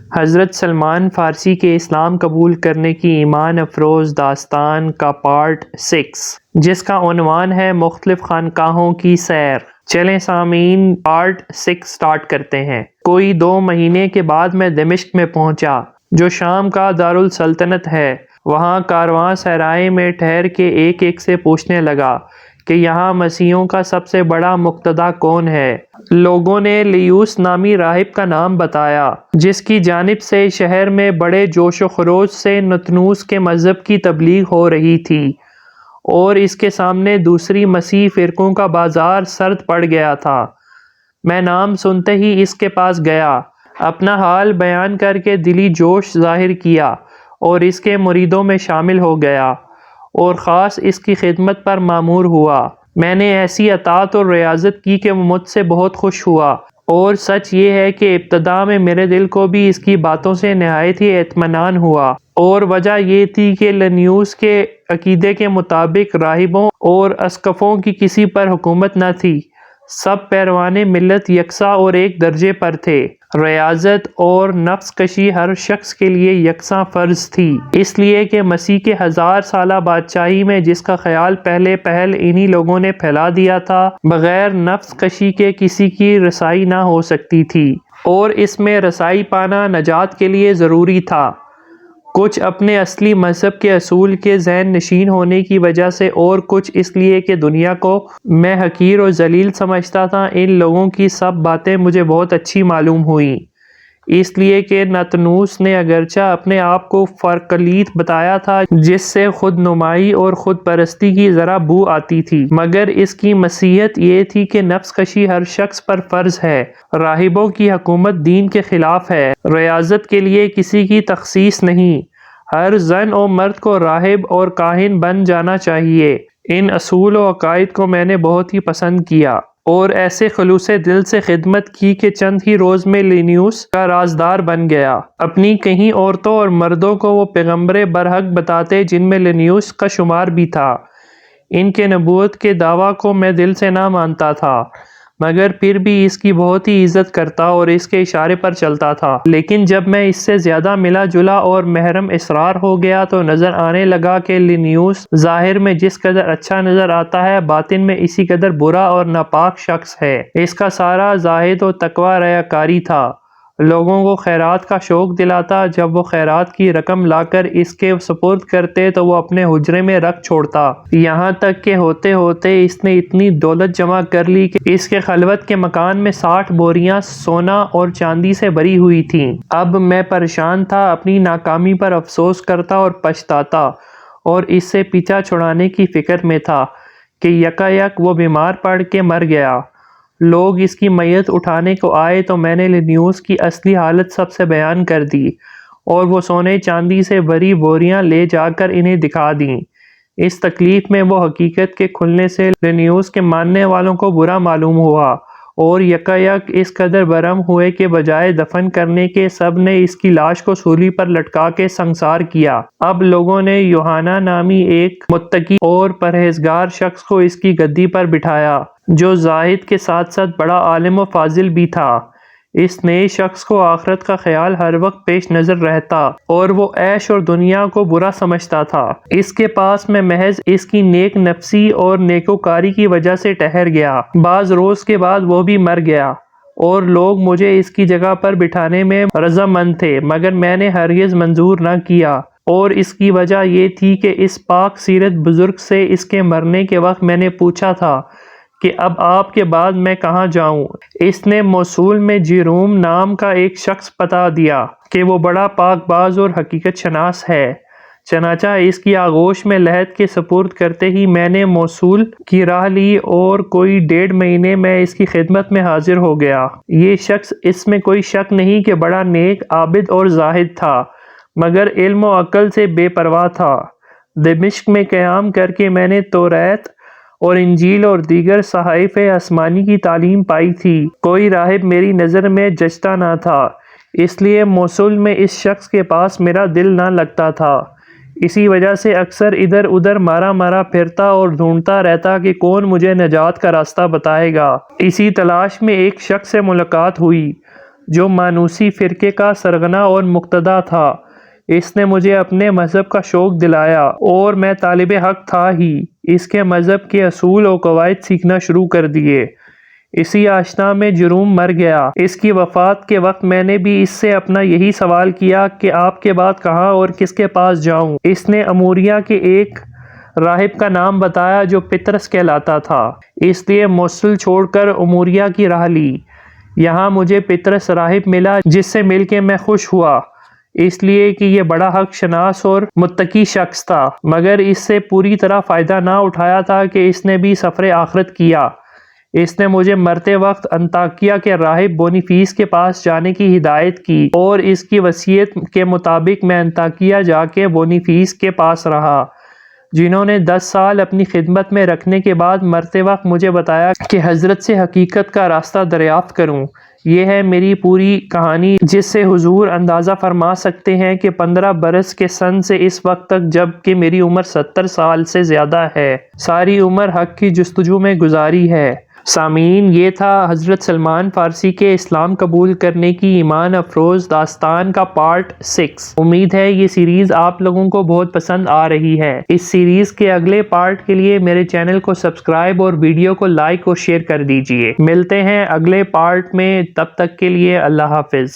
حضرت سلمان فارسی کے اسلام قبول کرنے کی ایمان افروز داستان کا پارٹ 6، جس کا عنوان ہے مختلف خانقاہوں کی سیر۔ چلیں سامعین، پارٹ 6 سٹارٹ کرتے ہیں۔ کوئی 2 مہینے کے بعد میں دمشق میں پہنچا، جو شام کا دارالسلطنت ہے۔ وہاں کارواں صحرائے میں ٹھہر کے ایک سے پوچھنے لگا کہ یہاں مسیحیوں کا سب سے بڑا مقتدی کون ہے؟ لوگوں نے لیوس نامی راہب کا نام بتایا، جس کی جانب سے شہر میں بڑے جوش و خروش سے نتنوس کے مذہب کی تبلیغ ہو رہی تھی، اور اس کے سامنے دوسری مسیحی فرقوں کا بازار سرد پڑ گیا تھا۔ میں نام سنتے ہی اس کے پاس گیا، اپنا حال بیان کر کے دلی جوش ظاہر کیا اور اس کے مریدوں میں شامل ہو گیا، اور خاص اس کی خدمت پر مامور ہوا۔ میں نے ایسی اطاعت اور ریاضت کی کہ وہ مجھ سے بہت خوش ہوا، اور سچ یہ ہے کہ ابتدا میں میرے دل کو بھی اس کی باتوں سے نہایت ہی اطمینان ہوا، اور وجہ یہ تھی کہ لینیوس کے عقیدے کے مطابق راہبوں اور اسقفوں کی کسی پر حکومت نہ تھی، سب پیروان ملت یکساں اور ایک درجے پر تھے۔ ریاضت اور نفس کشی ہر شخص کے لیے یکساں فرض تھی، اس لیے کہ مسیح کے 1000 سالہ بادشاہی میں جس کا خیال پہلے پہل انہی لوگوں نے پھیلا دیا تھا، بغیر نفس کشی کے کسی کی رسائی نہ ہو سکتی تھی، اور اس میں رسائی پانا نجات کے لیے ضروری تھا۔ کچھ اپنے اصلی مذہب کے اصول کے ذہن نشین ہونے کی وجہ سے، اور کچھ اس لیے کہ دنیا کو میں حقیر اور ذلیل سمجھتا تھا، ان لوگوں کی سب باتیں مجھے بہت اچھی معلوم ہوئیں، اس لیے کہ نتنوس نے اگرچہ اپنے آپ کو فرقلیط بتایا تھا، جس سے خود نمائی اور خود پرستی کی ذرا بو آتی تھی، مگر اس کی مسیحیت یہ تھی کہ نفس کشی ہر شخص پر فرض ہے، راہبوں کی حکومت دین کے خلاف ہے، ریاضت کے لیے کسی کی تخصیص نہیں، ہر زن و مرد کو راہب اور کاہن بن جانا چاہیے۔ ان اصول و عقائد کو میں نے بہت ہی پسند کیا، اور ایسے خلوص دل سے خدمت کی کہ چند ہی روز میں لینیوس کا رازدار بن گیا۔ اپنی کئی عورتوں اور مردوں کو وہ پیغمبر برحق بتاتے، جن میں لینیوس کا شمار بھی تھا۔ ان کے نبوت کے دعویٰ کو میں دل سے نہ مانتا تھا، مگر پھر بھی اس کی بہت ہی عزت کرتا اور اس کے اشارے پر چلتا تھا۔ لیکن جب میں اس سے زیادہ ملا جلا اور محرم اسرار ہو گیا تو نظر آنے لگا کہ لینیوس ظاہر میں جس قدر اچھا نظر آتا ہے، باطن میں اسی قدر برا اور ناپاک شخص ہے۔ اس کا سارا زاہد و تقویٰ ریاکاری تھا، لوگوں کو خیرات کا شوق دلاتا، جب وہ خیرات کی رقم لا کر اس کے سپرد کرتے تو وہ اپنے حجرے میں رکھ چھوڑتا، یہاں تک کہ ہوتے ہوتے اس نے اتنی دولت جمع کر لی کہ اس کے خلوت کے مکان میں 60 بوریاں سونا اور چاندی سے بھری ہوئی تھیں۔ اب میں پریشان تھا، اپنی ناکامی پر افسوس کرتا اور پچھتاتا، اور اس سے پیچھا چھڑانے کی فکر میں تھا کہ یکایک وہ بیمار پڑ کے مر گیا۔ لوگ اس کی میت اٹھانے کو آئے تو میں نے لینیوس کی اصلی حالت سب سے بیان کر دی، اور وہ سونے چاندی سے بھری بوریاں لے جا کر انہیں دکھا دیں۔ اس تکلیف میں وہ حقیقت کے کھلنے سے لینیوس کے ماننے والوں کو برا معلوم ہوا، اور یکایک اس قدر برہم ہوئے کہ بجائے دفن کرنے کے سب نے اس کی لاش کو سولی پر لٹکا کے سنسار کیا۔ اب لوگوں نے یوحنا نامی ایک متقی اور پرہیزگار شخص کو اس کی گدی پر بٹھایا، جو زاہد کے ساتھ ساتھ بڑا عالم و فاضل بھی تھا۔ اس نئے شخص کو آخرت کا خیال ہر وقت پیش نظر رہتا، اور وہ عیش اور دنیا کو برا سمجھتا تھا۔ اس کے پاس میں محض اس کی نیک نفسی اور نیکوکاری کی وجہ سے ٹھہر گیا۔ بعض روز کے بعد وہ بھی مر گیا، اور لوگ مجھے اس کی جگہ پر بٹھانے میں رضامند تھے، مگر میں نے ہرگز منظور نہ کیا، اور اس کی وجہ یہ تھی کہ اس پاک سیرت بزرگ سے اس کے مرنے کے وقت میں نے پوچھا تھا کہ اب آپ کے بعد میں کہاں جاؤں؟ اس نے موصول میں جیروم نام کا ایک شخص بتا دیا کہ وہ بڑا پاک باز اور حقیقت شناس ہے۔ چنانچہ اس کی آغوش میں لحد کے سپرد کرتے ہی میں نے موصول کی راہ لی، اور کوئی 1.5 مہینے میں اس کی خدمت میں حاضر ہو گیا۔ یہ شخص، اس میں کوئی شک نہیں کہ بڑا نیک، عابد اور زاہد تھا، مگر علم و عقل سے بے پرواہ تھا۔ دمشق میں قیام کر کے میں نے توریت اور انجیل اور دیگر صحائف آسمانی کی تعلیم پائی تھی۔ کوئی راہب میری نظر میں جچتا نہ تھا، اس لیے موصل میں اس شخص کے پاس میرا دل نہ لگتا تھا۔ اسی وجہ سے اکثر ادھر ادھر مارا مارا پھرتا اور ڈھونڈتا رہتا کہ کون مجھے نجات کا راستہ بتائے گا۔ اسی تلاش میں ایک شخص سے ملاقات ہوئی، جو مانوسی فرقے کا سرغنہ اور مقتدا تھا۔ اس نے مجھے اپنے مذہب کا شوق دلایا اور میں طالب حق تھا ہی اس کے مذہب کے اصول و قواعد سیکھنا شروع کر دیے۔ اسی آشنا میں جروم مر گیا۔ اس کی وفات کے وقت میں نے بھی اس سے اپنا یہی سوال کیا کہ آپ کے بعد کہاں اور کس کے پاس جاؤں۔ اس نے اموریہ کے ایک راہب کا نام بتایا جو پطرس کہلاتا تھا، اس لیے موصل چھوڑ کر اموریہ کی راہ لی۔ یہاں مجھے پطرس راہب ملا جس سے مل کے میں خوش ہوا، اس لیے کہ یہ بڑا حق شناس اور متقی شخص تھا، مگر اس سے پوری طرح فائدہ نہ اٹھایا تھا کہ اس نے بھی سفر آخرت کیا۔ اس نے مجھے مرتے وقت انطاکیہ کے راہب بونیفیس کے پاس جانے کی ہدایت کی اور اس کی وصیت کے مطابق میں انطاکیہ جا کے بونیفیس کے پاس رہا، جنہوں نے 10 سال اپنی خدمت میں رکھنے کے بعد مرتے وقت مجھے بتایا کہ حضرت سے حقیقت کا راستہ دریافت کروں۔ یہ ہے میری پوری کہانی، جس سے حضور اندازہ فرما سکتے ہیں کہ 15 برس کے سن سے اس وقت تک، جب کہ میری عمر 70 سال سے زیادہ ہے، ساری عمر حق کی جستجو میں گزاری ہے۔ سامعین، یہ تھا حضرت سلمان فارسی کے اسلام قبول کرنے کی ایمان افروز داستان کا پارٹ 6۔ امید ہے یہ سیریز آپ لوگوں کو بہت پسند آ رہی ہے۔ اس سیریز کے اگلے پارٹ کے لیے میرے چینل کو سبسکرائب اور ویڈیو کو لائک اور شیئر کر دیجئے۔ ملتے ہیں اگلے پارٹ میں، تب تک کے لیے اللہ حافظ۔